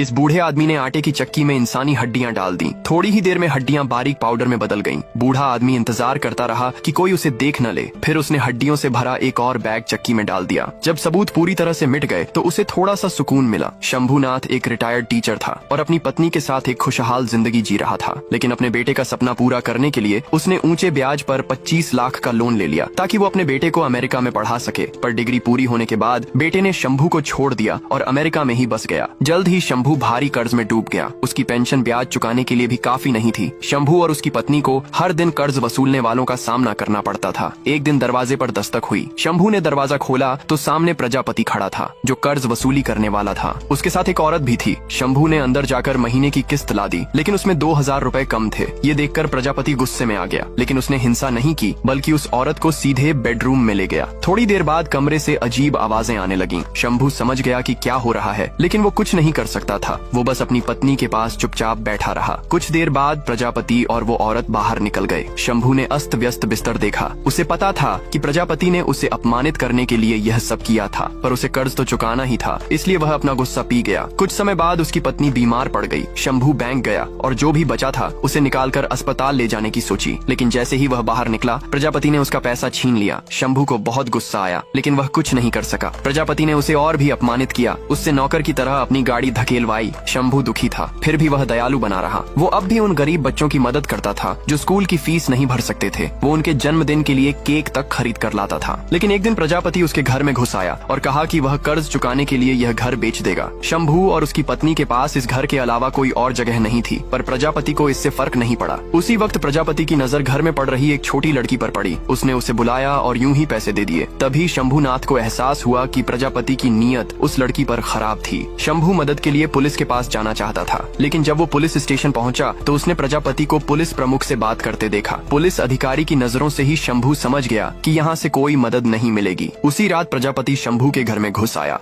इस बूढ़े आदमी ने आटे की चक्की में इंसानी हड्डियां डाल दी। थोड़ी ही देर में हड्डियां बारीक पाउडर में बदल गईं। बूढ़ा आदमी इंतजार करता रहा कि कोई उसे देख न ले। फिर उसने हड्डियों से भरा एक और बैग चक्की में डाल दिया। जब सबूत पूरी तरह से मिट गए तो उसे थोड़ा सा सुकून मिला। शंभूनाथ एक रिटायर्ड टीचर था और अपनी पत्नी के साथ एक खुशहाल जिंदगी जी रहा था। लेकिन अपने बेटे का सपना पूरा करने के लिए उसने ऊंचे ब्याज पर 25 लाख का लोन ले लिया ताकि वो अपने बेटे को अमेरिका में पढ़ा सके। पर डिग्री पूरी होने के बाद बेटे ने शंभू को छोड़ दिया और अमेरिका में ही बस गया। जल्द ही शंभू भारी कर्ज में डूब गया। उसकी पेंशन ब्याज चुकाने के लिए भी काफी नहीं थी। शंभू और उसकी पत्नी को हर दिन कर्ज वसूलने वालों का सामना करना पड़ता था। एक दिन दरवाजे पर दस्तक हुई। शंभू ने दरवाजा खोला तो सामने प्रजापति खड़ा था जो कर्ज वसूली करने वाला था। उसके साथ एक औरत भी थी। शंभू ने अंदर जाकर महीने की किस्त ला दी लेकिन उसमें 2000 रुपए कम थे। ये देखकर प्रजापति गुस्से में आ गया लेकिन उसने हिंसा नहीं की बल्कि उस औरत को सीधे बेडरूम में ले गया। थोड़ी देर बाद कमरे से अजीब आवाजें आने लगीं। शंभू समझ गया कि क्या हो रहा है लेकिन वो कुछ नहीं कर सकता था। वो बस अपनी पत्नी के पास चुपचाप बैठा रहा। कुछ देर बाद प्रजापति और वो औरत बाहर निकल गए। शंभू ने अस्त व्यस्त बिस्तर देखा। उसे पता था कि प्रजापति ने उसे अपमानित करने के लिए यह सब किया था पर उसे कर्ज तो चुकाना ही था, इसलिए वह अपना गुस्सा पी गया। कुछ समय बाद उसकी पत्नी बीमार पड़ गई। शंभू बैंक गया और जो भी बचा था उसे निकालकर अस्पताल ले जाने की सोची लेकिन जैसे ही वह बाहर निकला प्रजापति ने उसका पैसा छीन लिया। शंभू को बहुत गुस्सा आया लेकिन वह कुछ नहीं कर सका। प्रजापति ने उसे और भी अपमानित किया। उससे नौकर की तरह अपनी गाड़ी धकेलवाई। शंभू दुखी था फिर भी वह दयालु बना रहा। वो अब भी उन गरीब बच्चों की मदद करता था जो स्कूल की फीस नहीं भर सकते थे। वो उनके जन्मदिन के लिए केक तक खरीद कर लाता था। लेकिन एक दिन प्रजापति उसके घर में घुस आया और कहा कि वह कर्ज चुकाने के लिए यह घर बेच देगा। शंभू और उसकी पत्नी के पास इस घर के अलावा कोई और जगह नहीं थी पर प्रजापति को इससे फर्क नहीं पड़ा। उसी वक्त प्रजापति की नजर घर में पड़ रही एक छोटी लड़की पर पड़ी। उसने उसे बुलाया और यूं ही पैसे दे दिए। तभी शंभूनाथ को एहसास हुआ कि प्रजापति की नीयत उस लड़की पर खराब थी। शंभू मदद के लिए पुलिस के पास जाना चाहता था लेकिन जब वो पुलिस स्टेशन पहुंचा तो उसने प्रजापति को पुलिस प्रमुख से बात करते देखा। पुलिस अधिकारी की नजरों से ही शंभू समझ गया कि यहाँ से कोई मदद नहीं मिलेगी। उसी रात प्रजापति शंभू के घर में घुस आया।